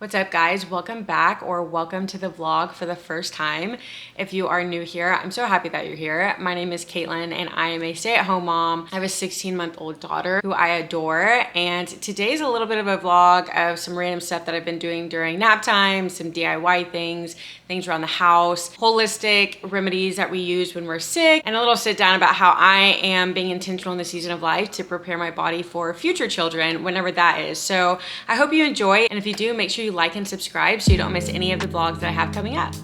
What's up, guys? Welcome back, or welcome to the vlog for the first time. If you are new here, I'm so happy that you're here. My name is Caitlin and I am a stay-at-home mom. I have a 16-month-old daughter who I adore, and today's a little bit of a vlog of some random stuff that I've been doing during nap time, some DIY things around the house, holistic remedies that we use when we're sick, and a little sit down about how I am being intentional in the season of life to prepare my body for future children, whenever that is. So I hope you enjoy, and if you do, make sure you like and subscribe so you don't miss any of the vlogs that I have coming up.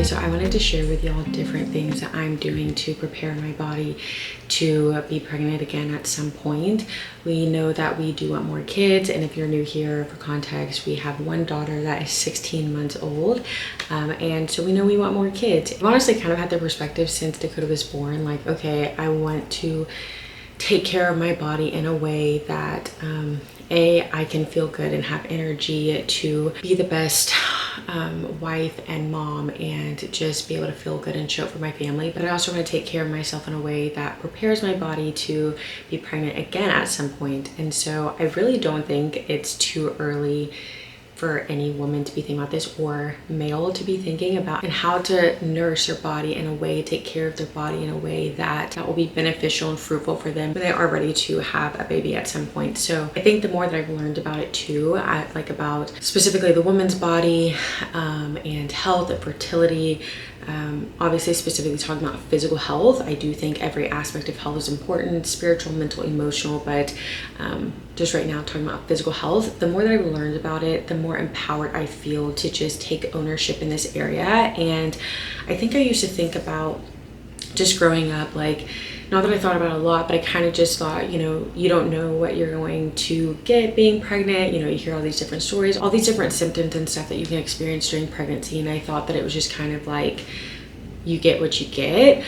So I wanted to share with y'all different things that I'm doing to prepare my body to be pregnant again at some point. We know that we do want more kids, and if you're new here, for context, we have one daughter that is 16 months old, and so we know we want more kids. I've honestly kind of had the perspective since Dakota was born, like, okay, I want to take care of my body in a way that I can feel good and have energy to be the best wife and mom and just be able to feel good and show up for my family. But I also want to take care of myself in a way that prepares my body to be pregnant again at some point. And so I really don't think it's too early for any woman to be thinking about this, or male to be thinking about, and how to nurse their body in a way, take care of their body in a way that will be beneficial and fruitful for them when they are ready to have a baby at some point. So I think the more that I've learned about it too, like about specifically the woman's body and health and fertility, obviously specifically talking about physical health, I do think every aspect of health is important, spiritual, mental, emotional, but just right now talking about physical health, the more that I've learned about it, the more empowered I feel to just take ownership in this area. And I think I used to think about just growing up, like, not that I thought about it a lot, but I kind of just thought, you know, you don't know what you're going to get being pregnant. You know, you hear all these different stories, all these different symptoms and stuff that you can experience during pregnancy. And I thought that it was just kind of like, you get what you get.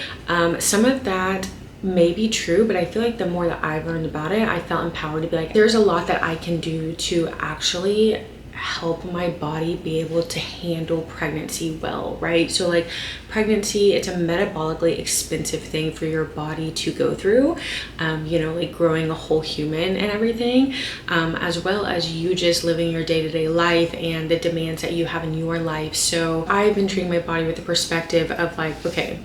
Some of that may be true, but I feel like the more that I've learned about it, I felt empowered to be like, there's a lot that I can do to actually help my body be able to handle pregnancy well, right? So like pregnancy, it's a metabolically expensive thing for your body to go through, you know, like growing a whole human and everything, as well as you just living your day-to-day life and the demands that you have in your life. So I've been treating my body with the perspective of like, okay,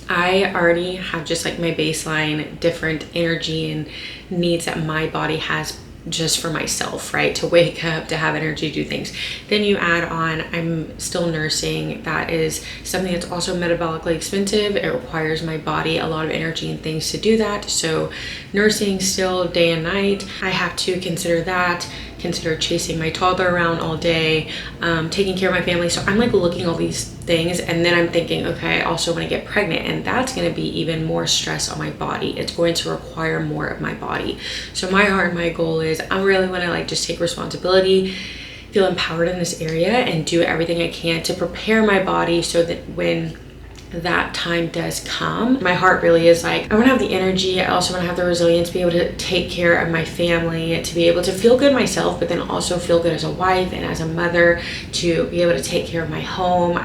I already have just like my baseline different energy and needs that my body has just for myself, right? To wake up, to have energy, do things. Then you add on, I'm still nursing. That is something that's also metabolically expensive. It requires my body a lot of energy and things to do that. So nursing still day and night, I have to consider that, consider chasing my toddler around all day, taking care of my family. So I'm like looking at all these things, and then I'm thinking, okay, I also want to get pregnant, and that's going to be even more stress on my body. It's going to require more of my body. So my heart and my goal is I really want to like just take responsibility, feel empowered in this area, and do everything I can to prepare my body so that when that time does come, my heart really is like, I want to have the energy. I also want to have the resilience to be able to take care of my family, to be able to feel good myself, but then also feel good as a wife and as a mother, to be able to take care of my home.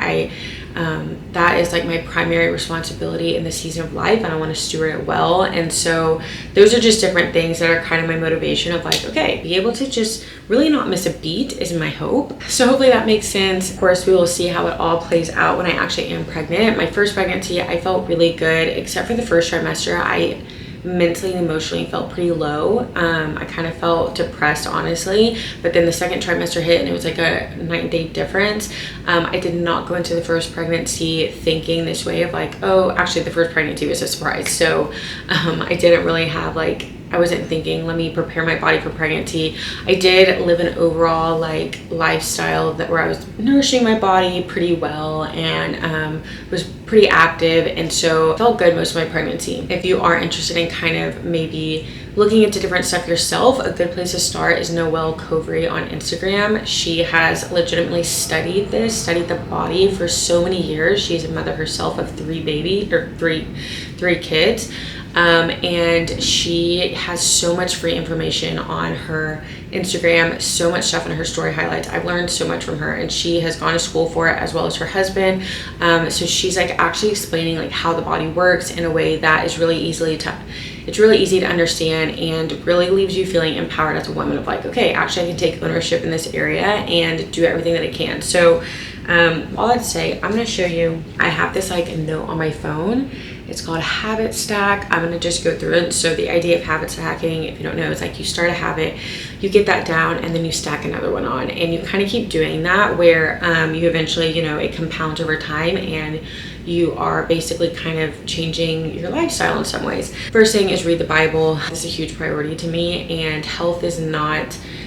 that is like my primary responsibility in the season of life, and I want to steward it well. And so those are just different things that are kind of my motivation of like, okay, be able to just really not miss a beat is my hope. So hopefully that makes sense. Of course, we will see how it all plays out when I actually am pregnant. My first pregnancy, I felt really good, except for the first trimester. I mentally and emotionally felt pretty low. I kind of felt depressed, honestly, but then the second trimester hit and it was like a night and day difference. I did not go into the first pregnancy thinking this way of like, oh, actually the first pregnancy was a surprise. So I didn't really have like, I wasn't thinking, let me prepare my body for pregnancy. I did live an overall like lifestyle that where I was nourishing my body pretty well and was pretty active, and so I felt good most of my pregnancy. If you are interested in kind of maybe looking into different stuff yourself, a good place to start is Noelle Covery on Instagram. She has legitimately studied the body for so many years. She's a mother herself of three kids. And she has so much free information on her Instagram, so much stuff in her story highlights. I've learned so much from her, and she has gone to school for it as well as her husband. So she's like actually explaining like how the body works in a way that is really easy to understand, and really leaves you feeling empowered as a woman of like, okay, actually I can take ownership in this area and do everything that I can. So all I'd say, I'm going to show you, I have this like note on my phone. It's called Habit Stack. I'm going to just go through it. So the idea of habit stacking, if you don't know, is like you start a habit, you get that down, and then you stack another one on, and you kind of keep doing that where you eventually, you know, it compounds over time and you are basically kind of changing your lifestyle in some ways. First thing is read the Bible. This is a huge priority to me, and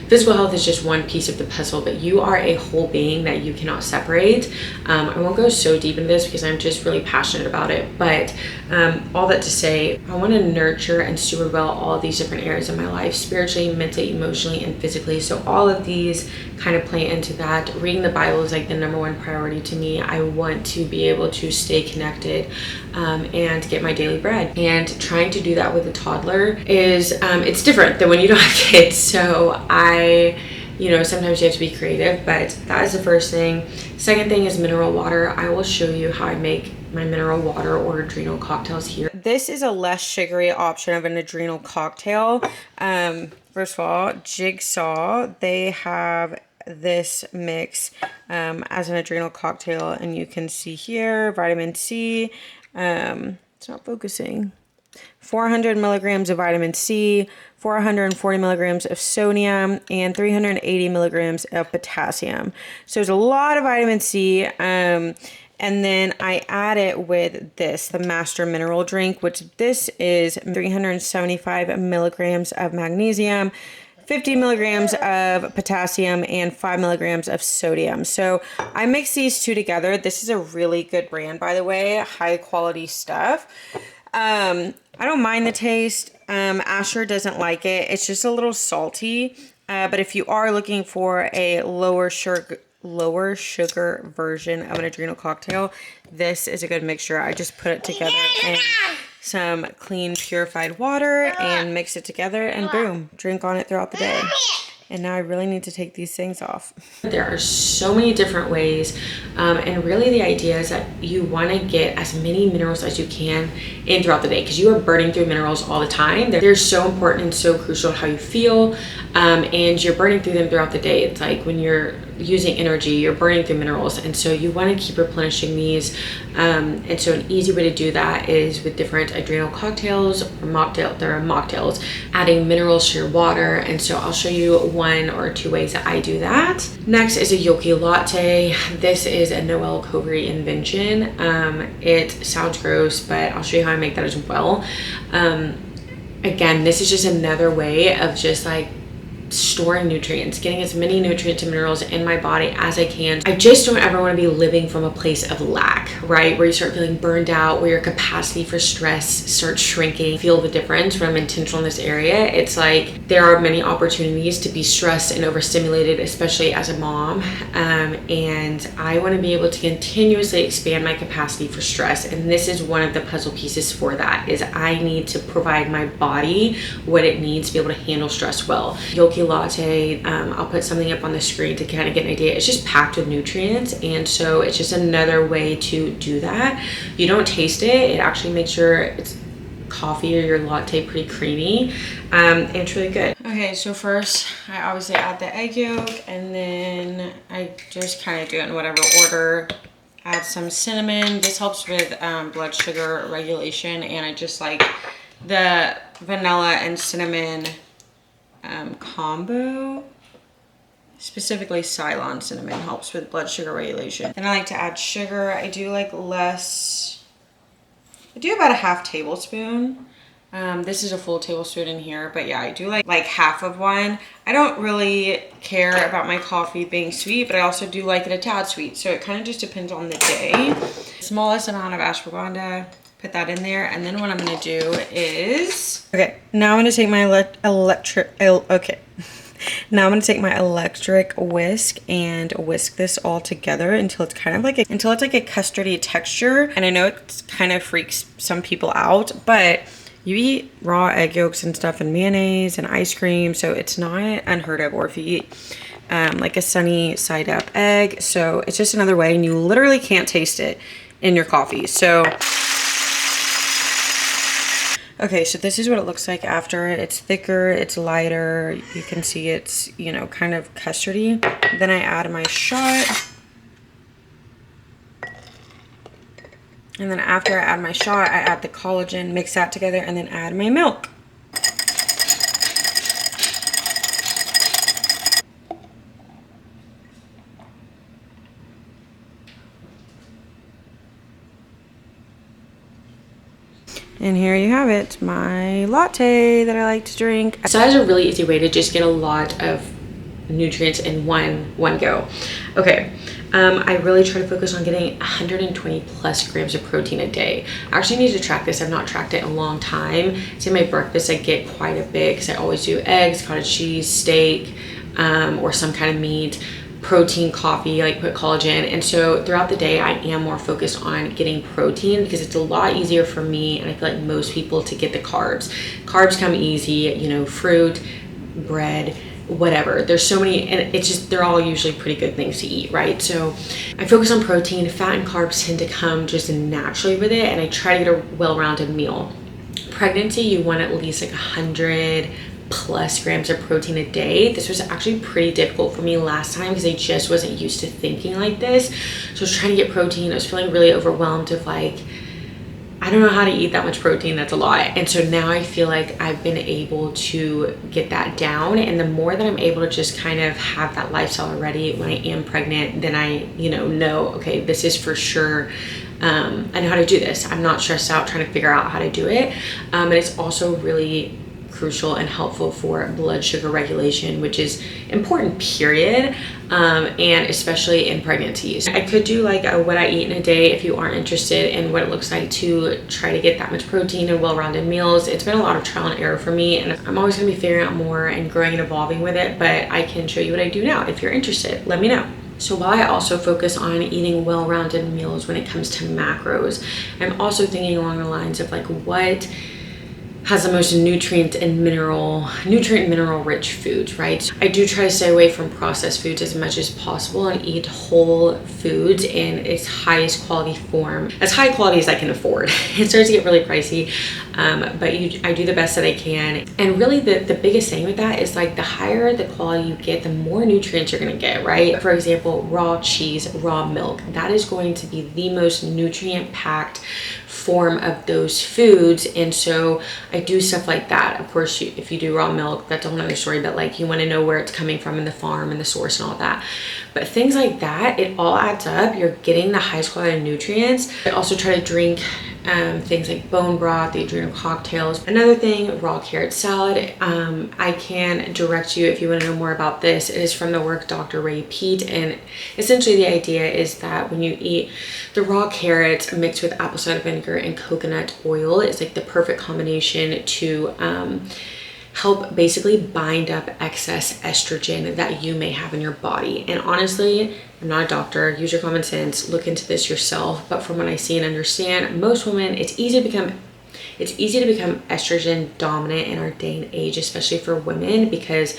physical health is just one piece of the puzzle, but you are a whole being that you cannot separate. I won't go so deep into this because I'm just really passionate about it, but all that to say, I want to nurture and steward well all of these different areas of my life, spiritually, mentally, emotionally, and physically. So all of these kind of play into that. Reading the Bible is like the number one priority to me. I want to be able to stay connected and get my daily bread. And trying to do that with a toddler is, it's different than when you don't have kids. So sometimes you have to be creative, but that is the first thing. Second thing is mineral water. I will show you how I make my mineral water or adrenal cocktails here. This is a less sugary option of an adrenal cocktail. First of all, Jigsaw, they have this mix as an adrenal cocktail, and you can see here vitamin C. It's not focusing. 400 milligrams of vitamin C, 440 milligrams of sodium, and 380 milligrams of potassium. So there's a lot of vitamin C. And then I add it with this, the Master Mineral Drink, which this is 375 milligrams of magnesium, 50 milligrams of potassium, and 5 milligrams of sodium. So I mix these two together. This is a really good brand, by the way, high quality stuff. I don't mind the taste. Asher doesn't like it. It's just a little salty. But if you are looking for a lower sugar version of an adrenal cocktail, this is a good mixture. I just put it together in some clean purified water and mix it together, and boom, drink on it throughout the day. And now I really need to take these things off. There are so many different ways, and really the idea is that you want to get as many minerals as you can in throughout the day, because you are burning through minerals all the time. They're so important and so crucial how you feel, and you're burning through them throughout the day. It's like when you're using energy, you're burning through minerals, and so you want to keep replenishing these. And so an easy way to do that is with different adrenal cocktails or mocktails, adding minerals to your water. And so I'll show you 1 or 2 ways that I do that. Next is a Yoki latte. This is a Noelle Covery invention. It sounds gross, but I'll show you how I make that as well. Again, this is just another way of just like storing nutrients, getting as many nutrients and minerals in my body as I can. I just don't ever want to be living from a place of lack, right? Where you start feeling burned out, where your capacity for stress starts shrinking. Feel the difference when I'm intentional in this area. It's like there are many opportunities to be stressed and overstimulated, especially as a mom. And I want to be able to continuously expand my capacity for stress. And this is one of the puzzle pieces for that, is I need to provide my body what it needs to be able to handle stress well. Yoki milky latte. I'll put something up on the screen to kind of get an idea. It's just packed with nutrients, and so it's just another way to do that. You don't taste it. It actually makes your coffee or your latte pretty creamy, and it's really good. Okay, so first I obviously add the egg yolk, and then I just kind of do it in whatever order. Add some cinnamon. This helps with blood sugar regulation, and I just like the vanilla and cinnamon combo. Specifically Ceylon cinnamon helps with blood sugar regulation. Then I like to add sugar. I do like less. I do about a half tablespoon. This is a full tablespoon in here, but yeah, I do like half of one. I don't really care about my coffee being sweet, but I also do like it a tad sweet. So it kind of just depends on the day. Smallest amount of ashwagandha, put that in there. And then what I'm gonna do is, okay, now I'm gonna take my now I'm gonna take my electric whisk and whisk this all together until it's kind of like until it's like a custardy texture. And I know it kind of freaks some people out, but you eat raw egg yolks and stuff and mayonnaise and ice cream, so it's not unheard of. Or if you eat like a sunny side up egg, so it's just another way, and you literally can't taste it in your coffee. So okay, so this is what it looks like after. It's thicker, it's lighter. You can see it's, you know, kind of custardy. Then I add my shot. And then after I add my shot, I add the collagen, mix that together, and then add my milk. And here you have it, my latte that I like to drink. So that is a really easy way to just get a lot of nutrients in one go. Okay, I really try to focus on getting 120 plus grams of protein a day. I actually need to track this. I've not tracked it in a long time. So in my breakfast, I get quite a bit because I always do eggs, cottage cheese, steak, or some kind of meat, protein, coffee, like put collagen. And so throughout the day, I am more focused on getting protein because it's a lot easier for me, and I feel like most people, to get the carbs. Carbs come easy, you know, fruit, bread, whatever. There's so many, and it's just, they're all usually pretty good things to eat, right? So I focus on protein. Fat and carbs tend to come just naturally with it, and I try to get a well-rounded meal. Pregnancy, you want at least like 100 plus grams of protein a day. This was actually pretty difficult for me last time because I just wasn't used to thinking like this. So I was trying to get protein. I was feeling really overwhelmed of like, I don't know how to eat that much protein. That's a lot. And so now I feel like I've been able to get that down. And the more that I'm able to just kind of have that lifestyle already when I am pregnant, then I, you know, okay, this is for sure. I know how to do this. I'm not stressed out trying to figure out how to do it. And it's also really crucial and helpful for blood sugar regulation, which is important, period, and especially in pregnancies. I could do like a what I eat in a day if you aren't interested in what it looks like to try to get that much protein and well-rounded meals. It's been a lot of trial and error for me, and I'm always going to be figuring out more and growing and evolving with it, but I can show you what I do now. If you're interested, let me know. So while I also focus on eating well-rounded meals when it comes to macros, I'm also thinking along the lines of like what has the most nutrient mineral rich foods, right? I do try to stay away from processed foods as much as possible and eat whole foods in its highest quality form, as high quality as I can afford. It starts to get really pricey, but I do the best that I can. And really the biggest thing with that is like the higher the quality you get, the more nutrients you're gonna get, right? For example, raw cheese, raw milk, that is going to be the most nutrient packed form of those foods. And so I do stuff like that. Of course, if you do raw milk, that's a whole nother story, but like you want to know where it's coming from in the farm and the source and all that. But things like that, it all adds up. You're getting the highest quality of nutrients. I also try to drink things like bone broth, the adrenal cocktails. Another thing, raw carrot salad. I can direct you if you want to know more about this. It is from the work Dr. Ray Peat, and essentially the idea is that when you eat the raw carrots mixed with apple cider vinegar and coconut oil, it's like the perfect combination to help basically bind up excess estrogen that you may have in your body. And honestly, I'm not a doctor, use your common sense, look into this yourself. But from what I see and understand, most women, it's easy to become estrogen dominant in our day and age, especially for women, because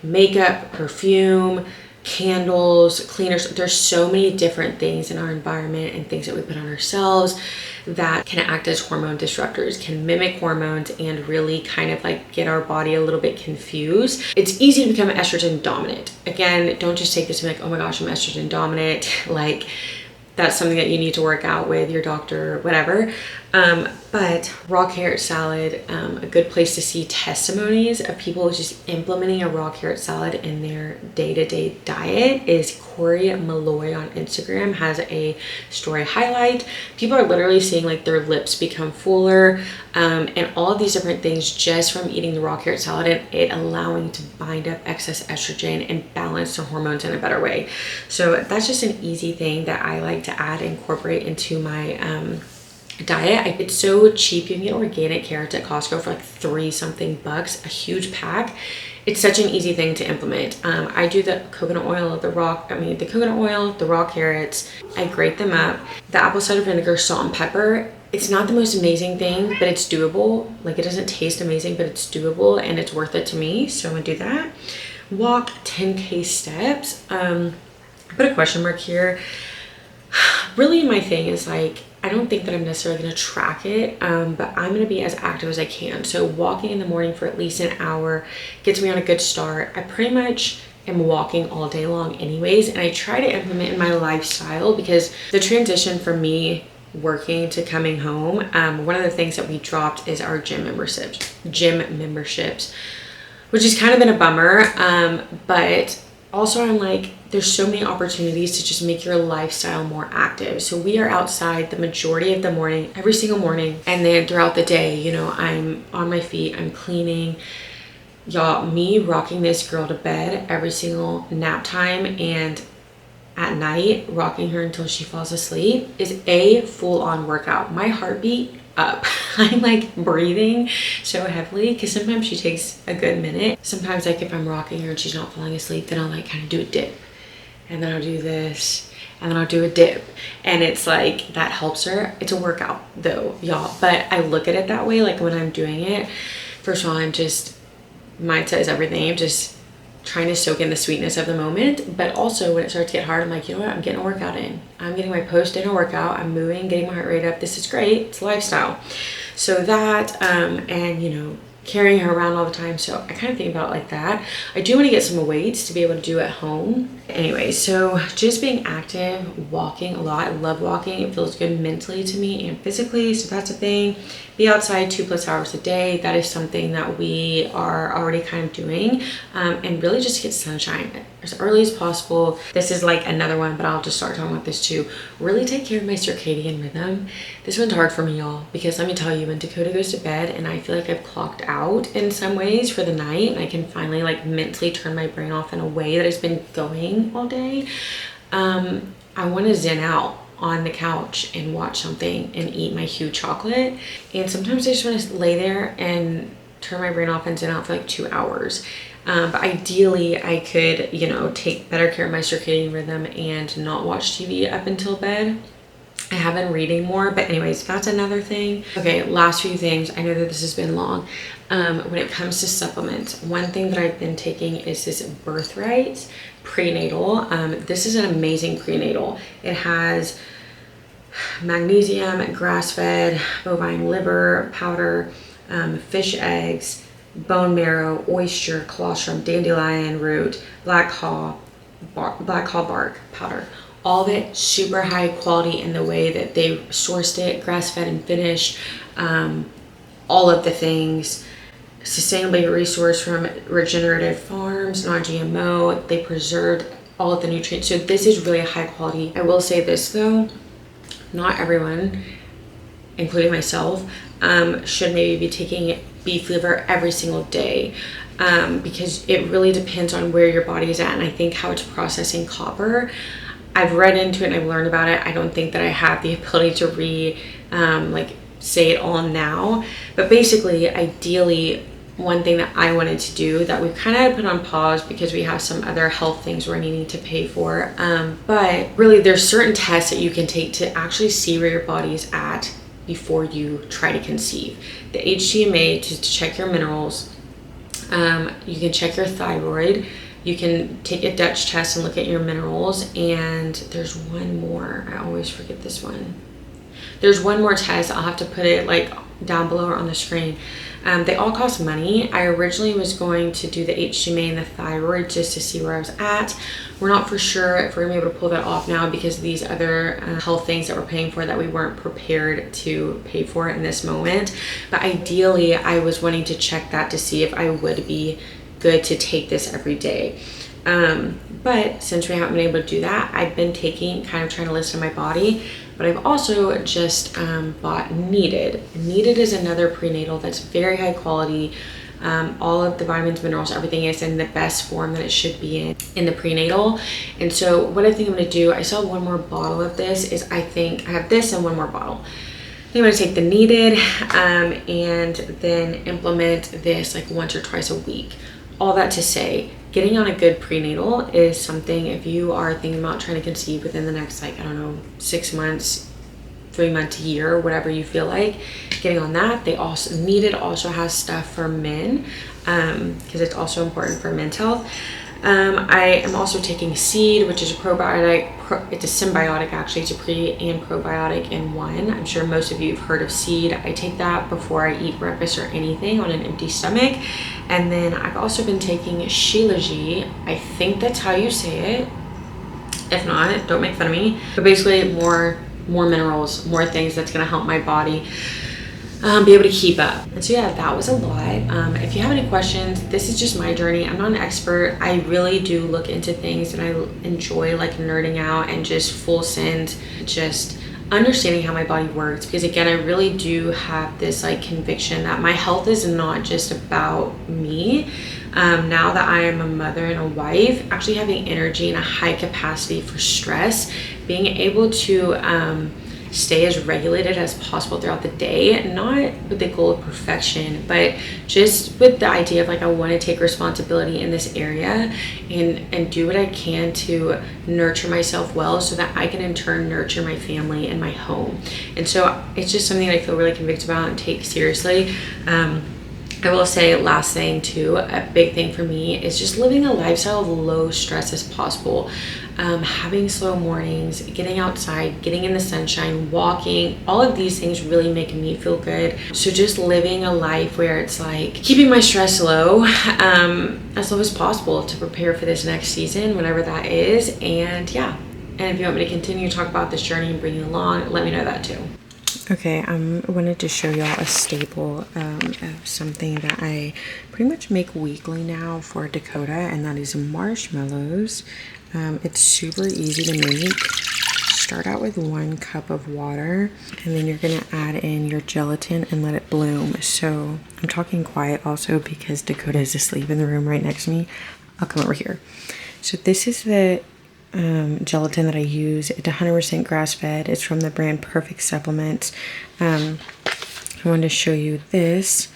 makeup, perfume, candles, cleaners. There's so many different things in our environment and things that we put on ourselves that can act as hormone disruptors, can mimic hormones and really kind of like get our body a little bit confused. It's easy to become estrogen dominant. Again, don't just take this and be like, oh my gosh, I'm estrogen dominant. Like, that's something that you need to work out with your doctor or whatever. But raw carrot salad, a good place to see testimonies of people just implementing a raw carrot salad in their day-to-day diet is Corey Malloy on Instagram has a story highlight. People are literally seeing like their lips become fuller and all of these different things just from eating the raw carrot salad and it allowing to bind up excess estrogen and balance their hormones in a better way. So that's just an easy thing that I like to add, incorporate into my diet. It's so cheap. You can get organic carrots at Costco for like $3-something, a huge pack. It's such an easy thing to implement. I do the coconut oil, the raw carrots. I grate them up. The apple cider vinegar, salt and pepper. It's not the most amazing thing, but it's doable. Like, it doesn't taste amazing, but it's doable and it's worth it to me. So I'm gonna do that. Walk 10K steps. Put a question mark here. Really, my thing is like, I don't think that I'm necessarily going to track it, but I'm going to be as active as I can. So walking in the morning for at least an hour gets me on a good start. I pretty much am walking all day long anyways, and I try to implement in my lifestyle because the transition for me working to coming home, one of the things that we dropped is our gym memberships, which has kind of been a bummer, but also I'm like, there's so many opportunities to just make your lifestyle more active. So we are outside the majority of the morning, every single morning. And then throughout the day, you know, I'm on my feet, I'm cleaning. Y'all, me rocking this girl to bed every single nap time and at night, rocking her until she falls asleep is a full-on workout. My heartbeat up. I'm like breathing so heavily because sometimes she takes a good minute. Sometimes like if I'm rocking her and she's not falling asleep, then I'll like kind of do a dip. And then I'll do this, and then I'll do a dip. And it's like, that helps her. It's a workout though, y'all. But I look at it that way, like when I'm doing it, first of all, mindset is everything. I'm just trying to soak in the sweetness of the moment. But also when it starts to get hard, I'm like, you know what? I'm getting a workout in. I'm getting my post-dinner workout. I'm moving, getting my heart rate up. This is great. It's a lifestyle. So that, and you know, carrying her around all the time. So I kind of think about it like that. I do want to get some weights to be able to do at home. Anyway, so just being active, walking a lot. I love walking. It feels good mentally to me and physically. So that's a thing. Be outside 2+ hours a day. That is something that we are already kind of doing. And really just get sunshine as early as possible. This is like another one, but I'll just start talking about this too. Really take care of my circadian rhythm. This one's hard for me, y'all, because let me tell you, when Dakota goes to bed and I feel like I've clocked out in some ways for the night and I can finally like mentally turn my brain off in a way that has been going all day, I want to zen out on the couch and watch something and eat my huge chocolate. And sometimes I just want to lay there and turn my brain off and zen out for like 2 hours. But ideally I could, you know, take better care of my circadian rhythm and not watch TV up until bed. I have been reading more, but anyways, that's another thing. Okay, last few things. I know that this has been long. When it comes to supplements, one thing that I've been taking is this Birthright prenatal. This is an amazing prenatal. It has magnesium, grass-fed, bovine liver powder, fish eggs, bone marrow, oyster, colostrum, dandelion root, black haw bark powder. All of it super high quality in the way that they sourced it, grass-fed and finished, all of the things. Sustainably resourced from regenerative farms, non-GMO. They preserved all of the nutrients. So this is really high quality. I will say this though, not everyone, including myself, should maybe be taking beef liver every single day, because it really depends on where your body is at and I think how it's processing copper. I've read into it and I've learned about it. I don't think that I have the ability to say it all now, but basically, ideally, one thing that I wanted to do that we've kind of put on pause because we have some other health things we're needing to pay for. But really there's certain tests that you can take to actually see where your body is at before you try to conceive. The HTMA to check your minerals, You can check your thyroid. You can take a Dutch test and look at your minerals. And there's one more. I always forget this one. There's one more test. I'll have to put it like down below or on the screen. They all cost money. I originally was going to do the HMA and the thyroid just to see where I was at. We're not for sure if we're gonna be able to pull that off now because of these other health things that we're paying for that we weren't prepared to pay for in this moment. But ideally, I was wanting to check that to see if I would be good to take this every day. But since we haven't been able to do that, I've been taking, kind of trying to listen to my body, but I've also just bought Needed. Needed is another prenatal that's very high quality. All of the vitamins, minerals, everything is in the best form that it should be in the prenatal. And so what I think I'm gonna do, I still have one more bottle of this, is I think I have this and one more bottle. I'm gonna take the Needed and then implement this like once or twice a week. All that to say, getting on a good prenatal is something, if you are thinking about trying to conceive within the next, like, I don't know, 6 months, 3 months, a year, whatever you feel like, getting on that. They also, Needed also has stuff for men because it's also important for men's health. I am also taking Seed, which is a probiotic. It's a symbiotic, actually. It's a pre and probiotic in one. I'm sure most of you have heard of Seed. I take that before I eat breakfast or anything on an empty stomach. And then I've also been taking Shilajit. I think that's how you say it. If not, don't make fun of me. But basically more minerals, more things that's gonna help my body be able to keep up. And so yeah, that was a lot. If you have any questions, this is just my journey. I'm not an expert. I really do look into things and I enjoy like nerding out and just full send, just understanding how my body works, because again, I really do have this like conviction that my health is not just about me. Now that I am a mother and a wife, actually having energy and a high capacity for stress, being able to stay as regulated as possible throughout the day, not with the goal of perfection, but just with the idea of like, I want to take responsibility in this area and do what I can to nurture myself well so that I can in turn nurture my family and my home. And so it's just something I feel really convicted about and take seriously. I will say, last thing too, a big thing for me is just living a lifestyle of low stress as possible. Having slow mornings, getting outside, getting in the sunshine, walking, all of these things really make me feel good. So just living a life where it's like keeping my stress low, as low as possible to prepare for this next season, whenever that is. And yeah, and if you want me to continue to talk about this journey and bring you along, let me know that too. Okay, I wanted to show y'all a staple of something that I pretty much make weekly now for Dakota, and that is marshmallows. It's super easy to make. Start out with 1 cup of water, and then you're gonna add in your gelatin and let it bloom. So I'm talking quiet also because Dakota is asleep in the room right next to me. I'll come over here. So this is the gelatin that I use. It's 100% grass-fed. It's from the brand Perfect Supplements. I wanted to show you this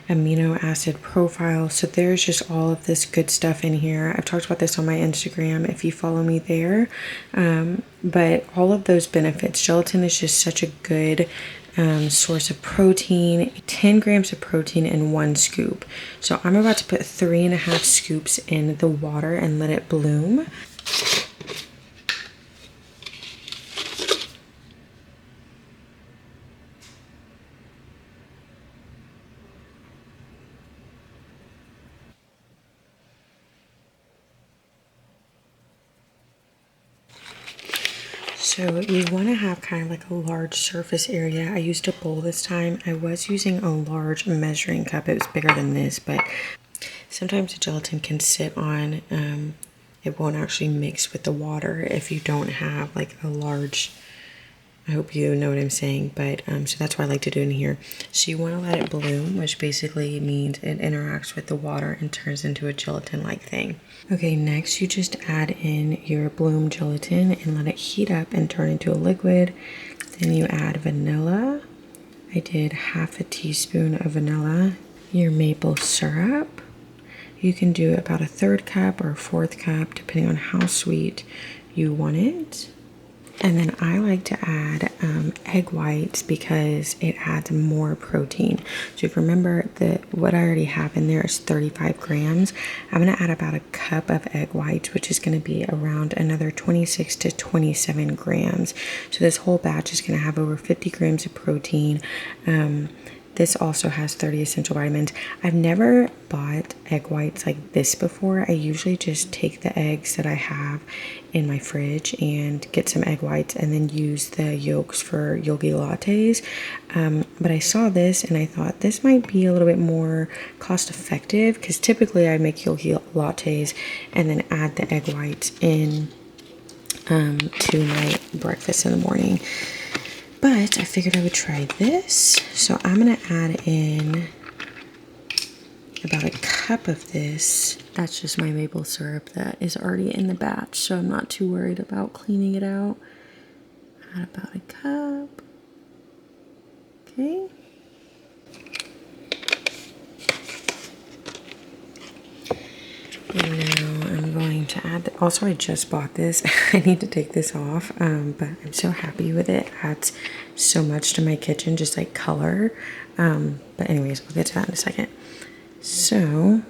amino acid profile. So there's just all of this good stuff in here. I've talked about this on my Instagram if you follow me there. But all of those benefits, gelatin is just such a good source of protein. 10 grams of protein in 1 scoop. So I'm about to put 3.5 scoops in the water and let it bloom. So you want to have kind of like a large surface area. I used a bowl this time. I was using a large measuring cup. It was bigger than this, but sometimes the gelatin can sit on, it won't actually mix with the water if you don't have like a large, I hope you know what I'm saying, but so that's why I like to do it in here. So you want to let it bloom, which basically means it interacts with the water and turns into a gelatin-like thing. Okay, next you just add in your bloom gelatin and let it heat up and turn into a liquid. Then you add vanilla. I did 1/2 teaspoon of vanilla. Your maple syrup. You can do about 1/3 cup or 1/4 cup, depending on how sweet you want it. And then I like to add egg whites because it adds more protein. So if you remember what I already have in there is 35 grams, I'm gonna add about a cup of egg whites, which is gonna be around another 26 to 27 grams. So this whole batch is gonna have over 50 grams of protein. This also has 30 essential vitamins. I've never bought egg whites like this before. I usually just take the eggs that I have in my fridge and get some egg whites and then use the yolks for yogi lattes. But I saw this and I thought this might be a little bit more cost effective because typically I make yogi lattes and then add the egg whites in to my breakfast in the morning. But I figured I would try this. So I'm gonna add in about a cup of this. That's just my maple syrup that is already in the batch, so I'm not too worried about cleaning it out. Add about a cup. Okay. And now I'm going to add, also I just bought this. I need to take this off, but I'm so happy with it. It adds so much to my kitchen, just like color. But anyways, we'll get to that in a second. So,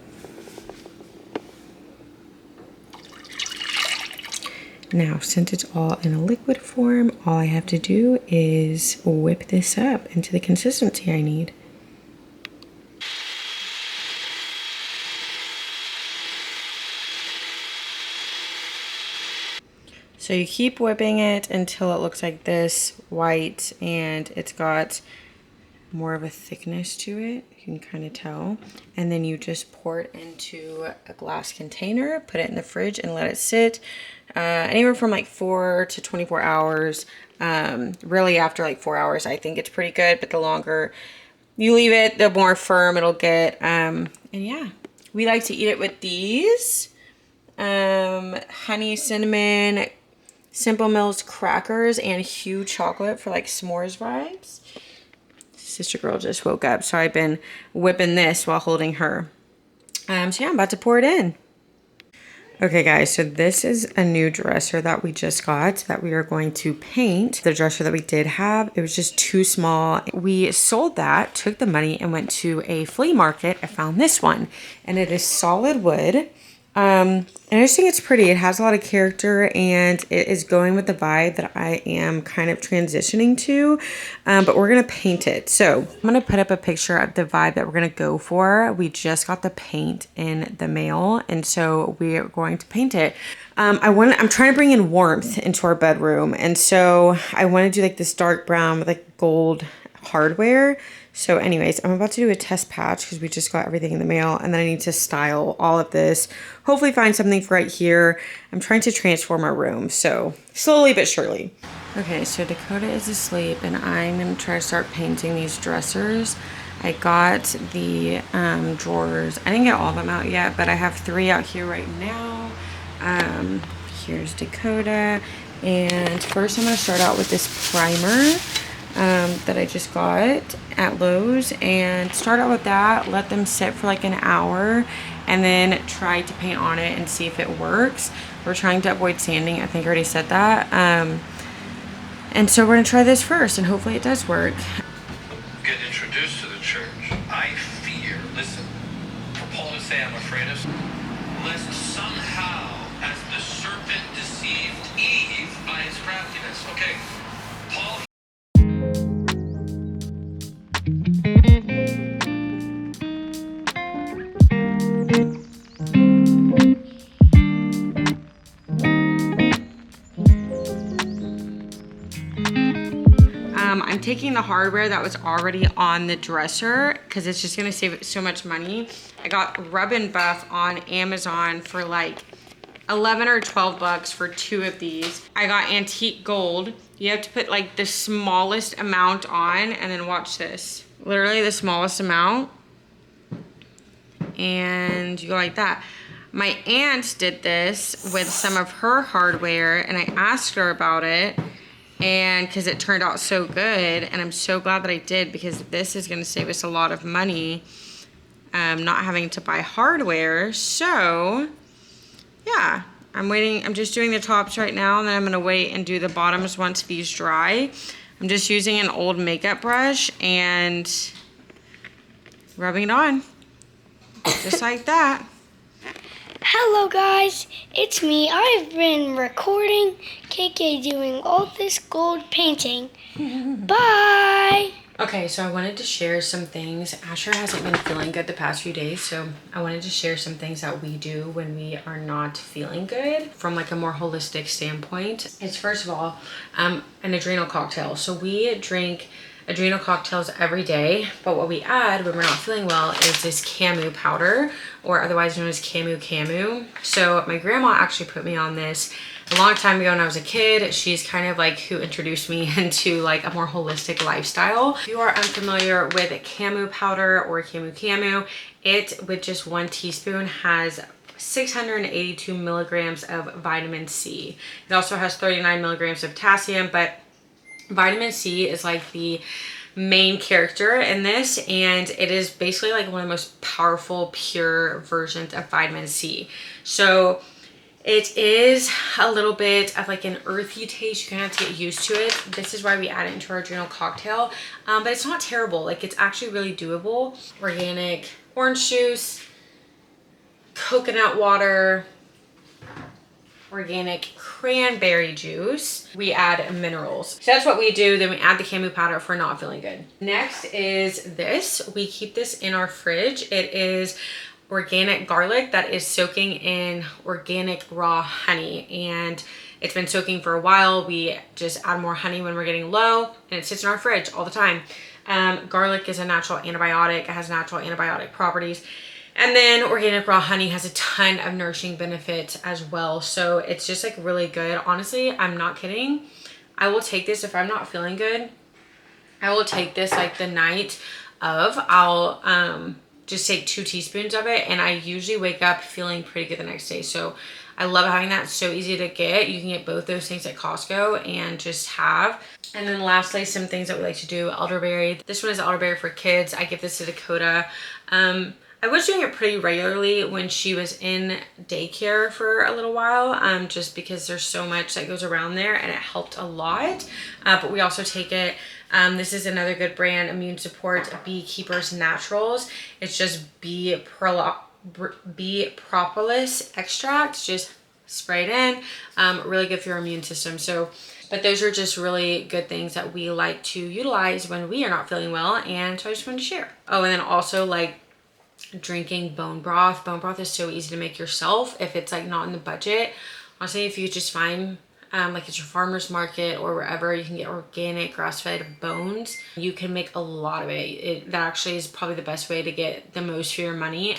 now since it's all in a liquid form, all I have to do is whip this up into the consistency I need. So you keep whipping it until it looks like this, white, and it's got more of a thickness to it. You can kind of tell. And then you just pour it into a glass container, put it in the fridge and let it sit anywhere from like 4 to 24 hours. Really after like 4 hours, I think it's pretty good, but the longer you leave it, the more firm it'll get. And yeah, we like to eat it with these honey, cinnamon, Simple Mills crackers and Hue chocolate for like s'mores vibes. Sister girl just woke up, so I've been whipping this while holding her. So yeah, I'm about to pour it in. Okay guys, so this is a new dresser that we just got that we are going to paint. The dresser that we did have, it was just too small. We sold that, took the money and went to a flea market. I found this one and it is solid wood. And I just think it's pretty. It has a lot of character and it is going with the vibe that I am kind of transitioning to, but we're going to paint it. So I'm going to put up a picture of the vibe that we're going to go for. We just got the paint in the mail and so we are going to paint it. I'm trying to bring in warmth into our bedroom. And so I want to do like this dark brown with like gold hardware. So anyways, I'm about to do a test patch because we just got everything in the mail and then I need to style all of this. Hopefully find something for right here. I'm trying to transform our room, so slowly but surely. Okay, so Dakota is asleep and I'm gonna try to start painting these dressers. I got the drawers. I didn't get all of them out yet, but I have 3 out here right now. Here's Dakota. And first I'm gonna start out with this primer that I just got at Lowe's and start out with that, let them sit for like an hour and then try to paint on it and see if it works. We're trying to avoid sanding. I think I already said that. And so we're gonna try this first and hopefully it does work. Get introduced to the church. I fear, listen, for Paul to say I'm afraid of, lest somehow as the serpent deceived Eve by his craftiness. Okay, Paul. I'm taking the hardware that was already on the dresser because it's just gonna save so much money. I got Rub and Buff on Amazon for like 11 or 12 bucks for 2 of these. I got antique gold. You have to put like the smallest amount on and then watch this. Literally the smallest amount. And you go like that. My aunt did this with some of her hardware and I asked her about it. And because it turned out so good and I'm so glad that I did because this is going to save us a lot of money not having to buy hardware. So yeah, I'm just doing the tops right now, and then I'm gonna wait and do the bottoms once these dry. I'm just using an old makeup brush and rubbing it on, just like that. Hello guys, it's me. I've been recording KK doing all this gold painting. Bye! Okay, so I wanted to share some things. Asher hasn't been feeling good the past few days, so I wanted to share some things that we do when we are not feeling good from like a more holistic standpoint. It's first of all, an adrenal cocktail. So we drink adrenal cocktails every day, but what we add when we're not feeling well is this camu powder, or otherwise known as camu. So my grandma actually put me on this a long time ago when I was a kid. She's kind of like who introduced me into like a more holistic lifestyle. If you are unfamiliar with camu powder or camu, it with just 1 teaspoon has 682 milligrams of vitamin C. It also has 39 milligrams of potassium, but vitamin C is like the main character in this, and it is basically like one of the most powerful pure versions of vitamin C. So it is a little bit of like an earthy taste. You're gonna have to get used to it. This is why we add it into our adrenal cocktail, but it's not terrible. Like, it's actually really doable. Organic orange juice, coconut water, organic cranberry juice. We add minerals. So that's what we do. Then we add the camu powder if we're not feeling good. Next is this. We keep this in our fridge. It is organic garlic that is soaking in organic raw honey, and it's been soaking for a while. We just add more honey when we're getting low, and it sits in our fridge all the time. Garlic is a natural antibiotic. It has natural antibiotic properties. And then organic raw honey has a ton of nourishing benefits as well. So it's just like really good. Honestly, I'm not kidding. I will take this if I'm not feeling good. I will take this like the night of. I'll just take 2 teaspoons of it, and I usually wake up feeling pretty good the next day. So I love having that. It's so easy to get. You can get both those things at Costco and just have. And then lastly, some things that we like to do, elderberry. This one is elderberry for kids. I give this to Dakota. I was doing it pretty regularly when she was in daycare for a little while, just because there's so much that goes around there, and it helped a lot. But we also take it. This is another good brand, Immune Support Beekeepers Naturals. It's just bee propolis extract, just sprayed in. Really good for your immune system. So, but those are just really good things that we like to utilize when we are not feeling well, and so I just wanted to share. Oh, and then also like drinking bone broth. Bone broth is so easy to make yourself if it's like not in the budget. Honestly, if you just find like at your farmer's market or wherever you can get organic grass-fed bones, you can make a lot of it. That actually is probably the best way to get the most for your money.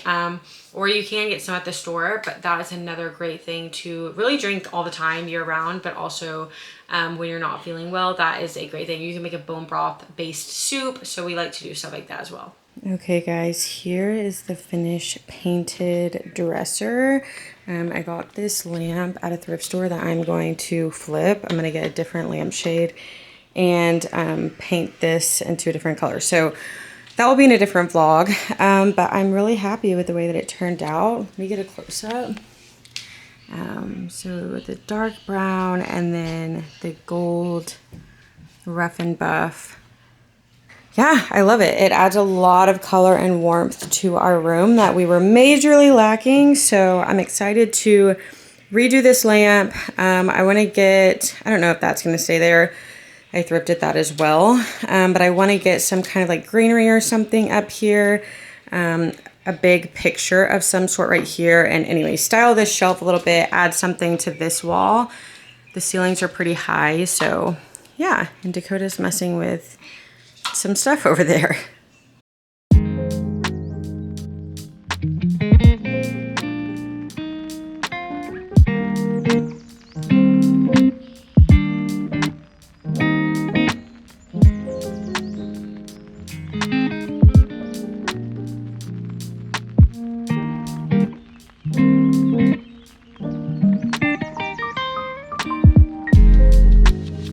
Or you can get some at the store, but that is another great thing to really drink all the time, year round, but also when you're not feeling well, that is a great thing. You can make a bone broth based soup, so we like to do stuff like that as well. Okay guys, here is the finished painted dresser. I got this lamp at a thrift store that I'm going to flip. I'm going to get a different lampshade and paint this into a different color. So that will be in a different vlog, but I'm really happy with the way that it turned out. Let me get a close-up. So with the dark brown and then the gold rough and buff. Yeah, I love it. It adds a lot of color and warmth to our room that we were majorly lacking. So I'm excited to redo this lamp. I want to get, I don't know if that's going to stay there. I thrifted that as well. But I want to get some kind of like greenery or something up here. A big picture of some sort right here. And anyway, style this shelf a little bit, add something to this wall. The ceilings are pretty high. So yeah, and Dakota's messing with some stuff over there.